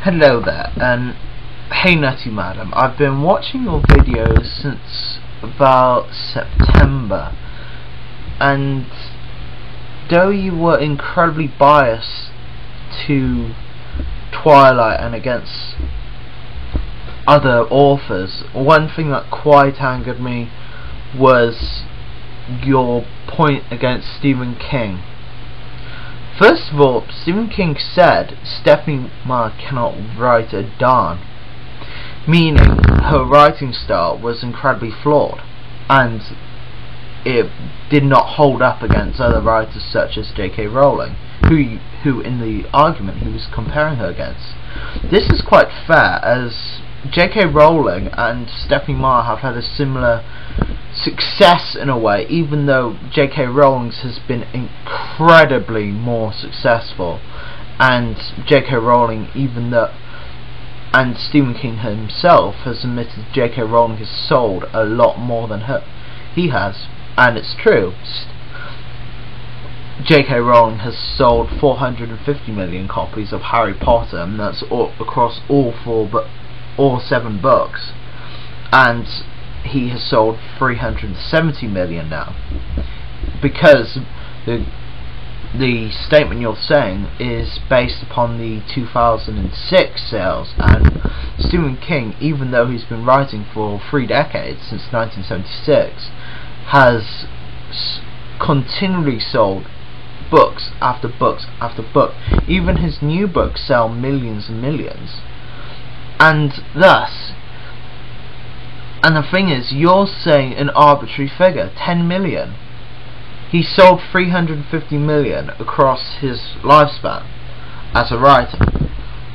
Hello there, and hey Nutty Madam, I've been watching your videos since about September, and though you were incredibly biased to Twilight and against other authors, one thing that quite angered me was your point against Stephen King. First of all, Stephen King said Stephenie Meyer cannot write a darn, meaning her writing style was incredibly flawed, and it did not hold up against other writers such as J.K. Rowling, who in the argument he was comparing her against. This is quite fair, as J.K. Rowling and Stephenie Meyer have had a similar success in a way, even though J.K. Rowling's has been incredibly more successful, and J.K. Rowling, and Stephen King himself has admitted J.K. Rowling has sold a lot more than he has, and it's true. J.K. Rowling has sold 450 million copies of Harry Potter, and that's across all 7 books, and he has sold 370 million now, because the statement you're saying is based upon the 2006 sales, and Stephen King, even though he's been writing for 3 decades, since 1976, has continually sold books after books after book. Even his new books sell millions and millions, and thus, and the thing is, you're saying an arbitrary figure, 10 million. He sold 350 million across his lifespan as a writer,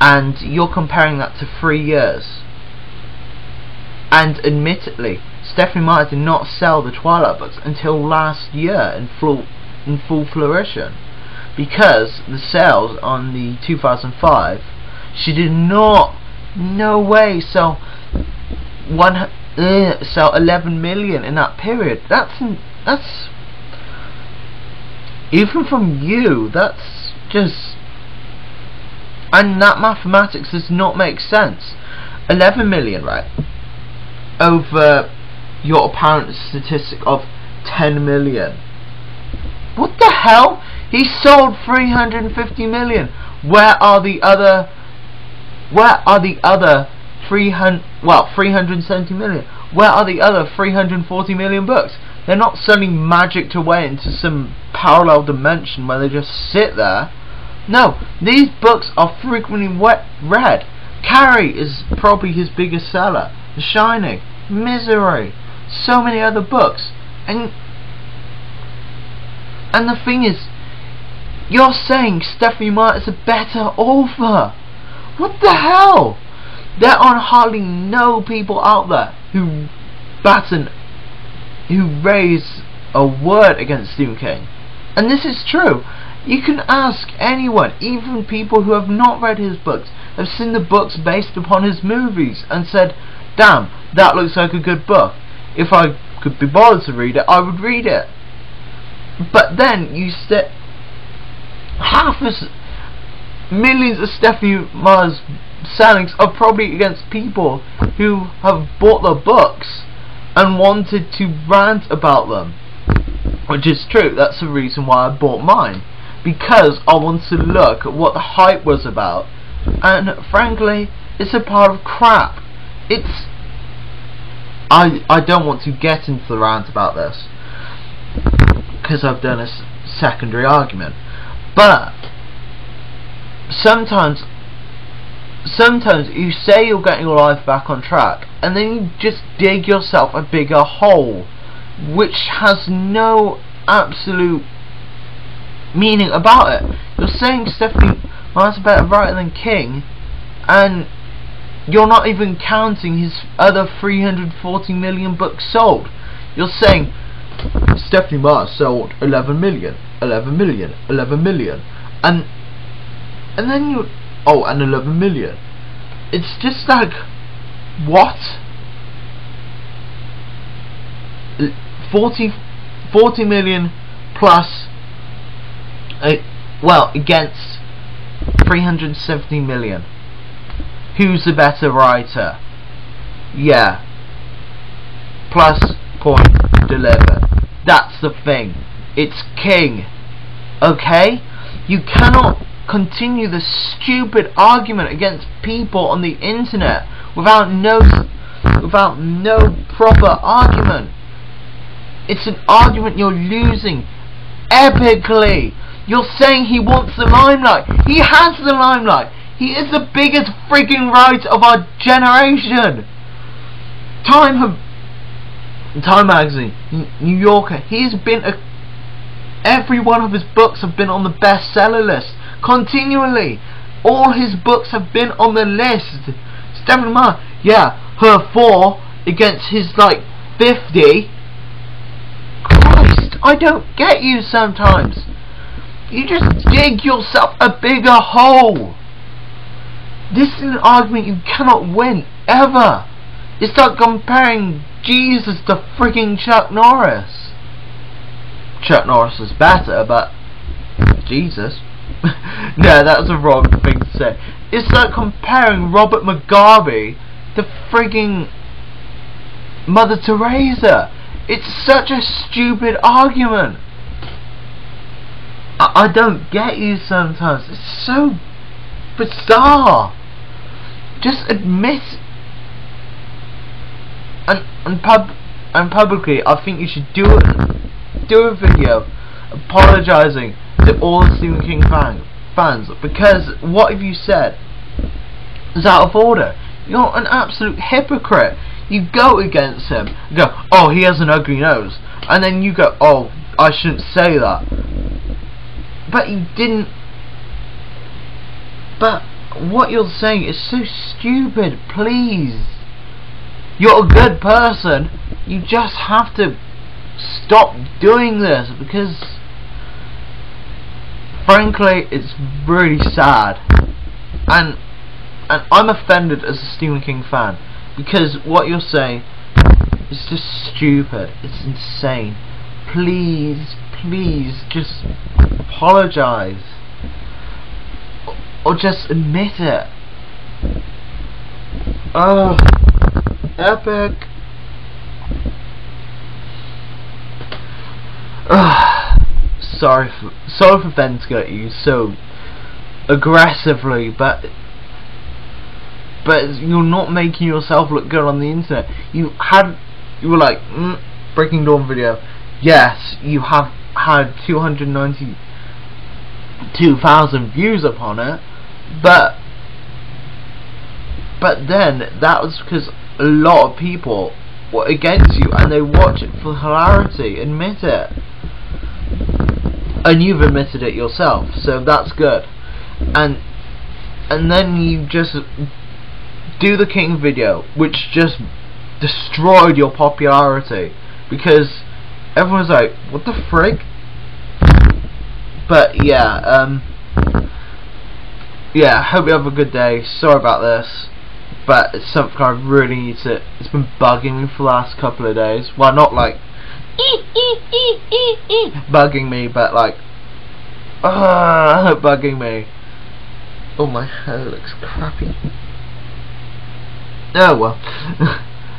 and you're comparing that to 3 years. And admittedly, Stephenie Meyer did not sell the Twilight books until last year in full flourishing, because the sales on the 2005, she did not, no way, sell 11 million in that period. That's even from you, that's just, and that mathematics does not make sense. 11 million, right, over your apparent statistic of 10 million. What the hell? He sold 350 million. Where are the other 370 million? Where are the other 340 million books? They're not suddenly magicked away into some parallel dimension where they just sit there. No, these books are frequently read. Carrie is probably his biggest seller. The Shining, Misery, so many other books. And the thing is, you're saying Stephenie Meyer is a better author. What the hell? There are hardly no people out there who raise a word against Stephen King. And this is true. You can ask anyone, even people who have not read his books, have seen the books based upon his movies, and said, damn, that looks like a good book. If I could be bothered to read it, I would read it. But then you said millions of Stephenie Meyer's sellings are probably against people who have bought the books and wanted to rant about them, which is true. That's the reason why I bought mine, because I wanted to look at what the hype was about, and frankly, it's a pile of crap. I don't want to get into the rant about this, because I've done a secondary argument, but sometimes you say you're getting your life back on track, and then you just dig yourself a bigger hole, which has no absolute meaning about it. You're saying Stephenie Meyer's a better writer than King, and you're not even counting his other 340 million books sold. You're saying Stephenie Meyer sold 11 million, 11 million, 11 million, and then you, oh, and 11 million. It's just like, what? 40 million plus, well, against 370 million. who's the better writer. Yeah. Plus point delivered. That's the thing. It's king. Okay? You cannot continue the stupid argument against people on the internet without no proper argument. It's an argument you're losing epically. You're saying he wants the limelight. He has the limelight. He is the biggest freaking writer of our generation. Time magazine, New Yorker. He's been every one of his books have been on the bestseller list continually. All his books have been on the list. Stephen Meyer, yeah, her 4 against his like 50. Christ, I don't get you sometimes. You just dig yourself a bigger hole. This is an argument you cannot win, ever. It's like comparing Jesus to freaking Chuck Norris. Chuck Norris is better, but Jesus. No, that's the wrong thing to say. It's like comparing Robert Mugabe to freaking Mother Teresa. It's such a stupid argument. I don't get you sometimes. It's so bizarre. Just admit. And publicly, I think you should do a video apologising to all the Stephen King fans, because what have you said is out of order. You're an absolute hypocrite. You go against him, you go, oh, he has an ugly nose, and then you go, oh, I shouldn't say that. But you didn't. But what you're saying is so stupid. Please, you're a good person. You just have to stop doing this, because frankly it's really sad, and I'm offended as a Stephen King fan, because what you're saying is just stupid. It's insane. Please just apologise, or just admit it. Oh, epic. Sorry for venting at you so aggressively, but you're not making yourself look good on the internet. You were like, Breaking Dawn video. Yes, you have had 292,000 views upon it, but then that was because a lot of people were against you and they watch it for hilarity. Admit it. And you've admitted it yourself, so that's good. And then you just do the King video, which just destroyed your popularity, because everyone's like, what the frick? But yeah, yeah, hope you have a good day. Sorry about this, but it's something I really need to. It's been bugging me for the last couple of days. Well, not like bugging me, but like bugging me. Oh, my hair looks crappy. Oh well.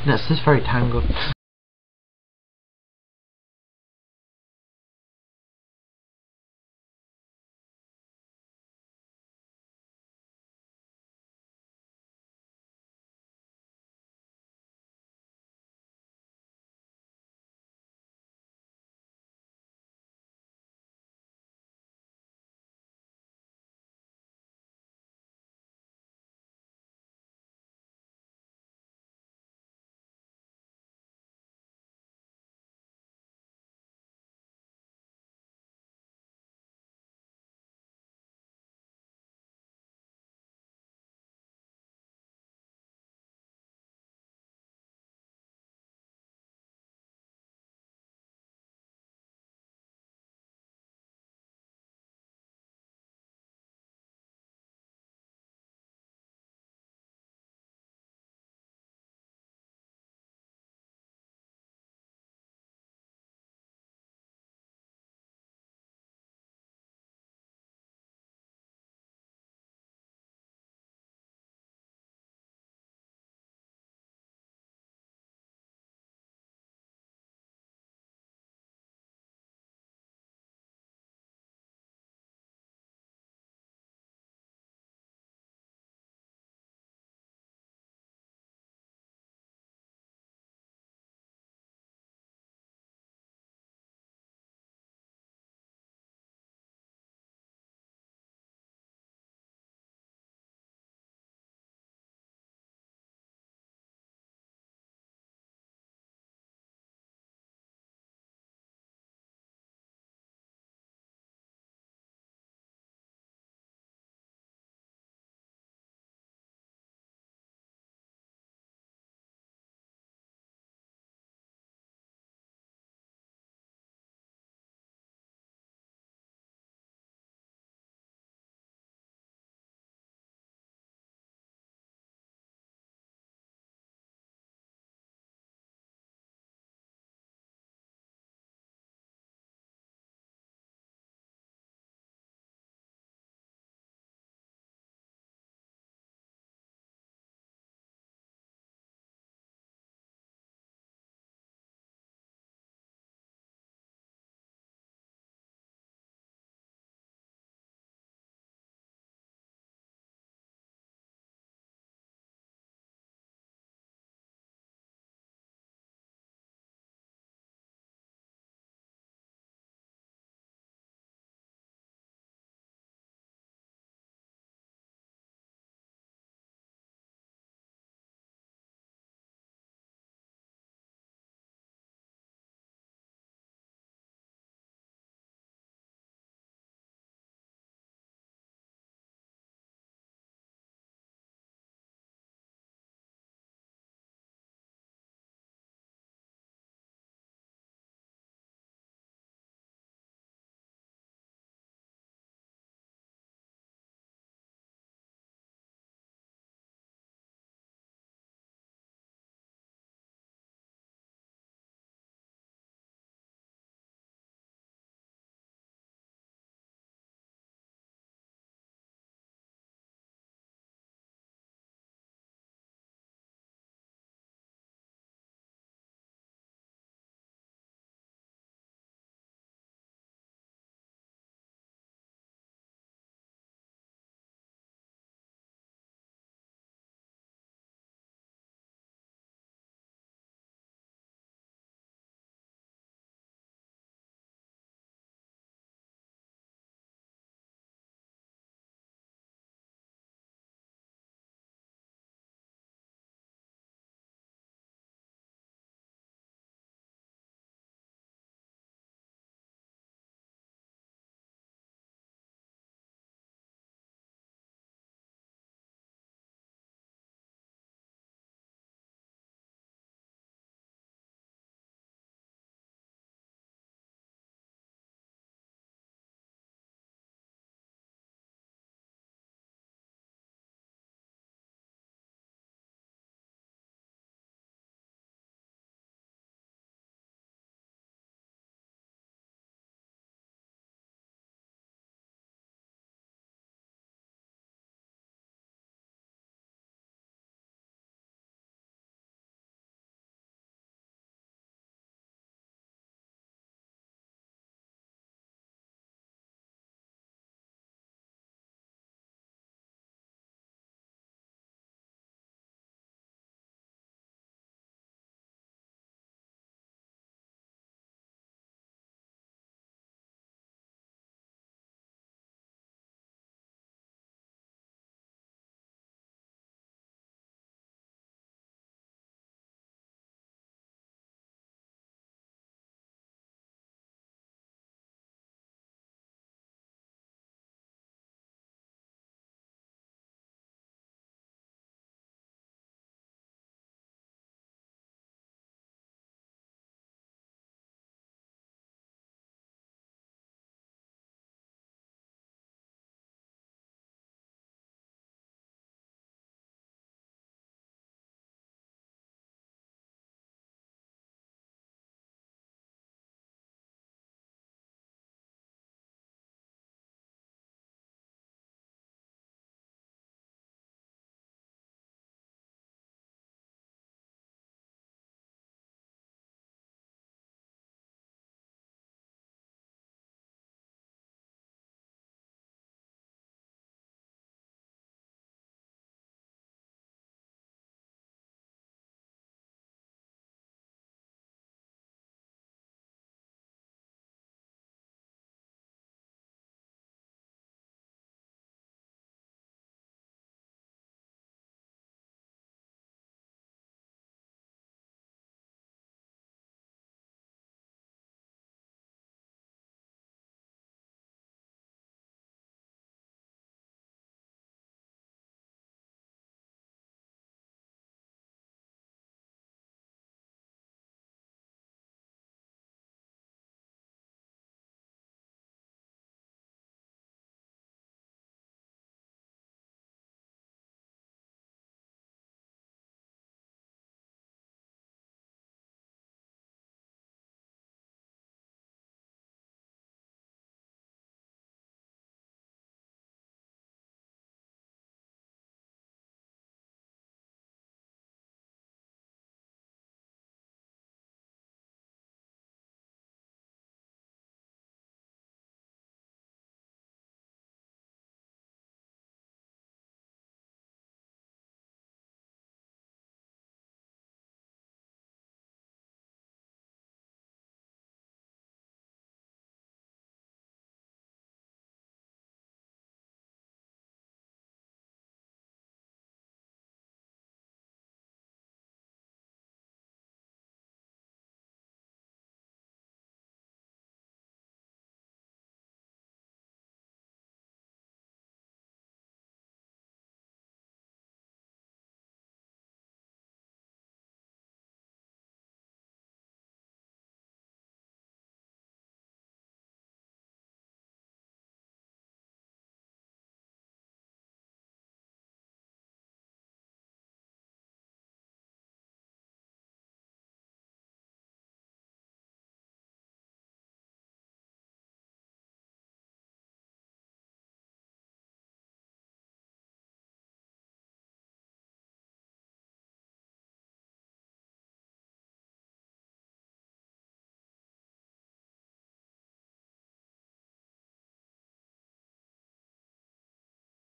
Yes, it's very tangled.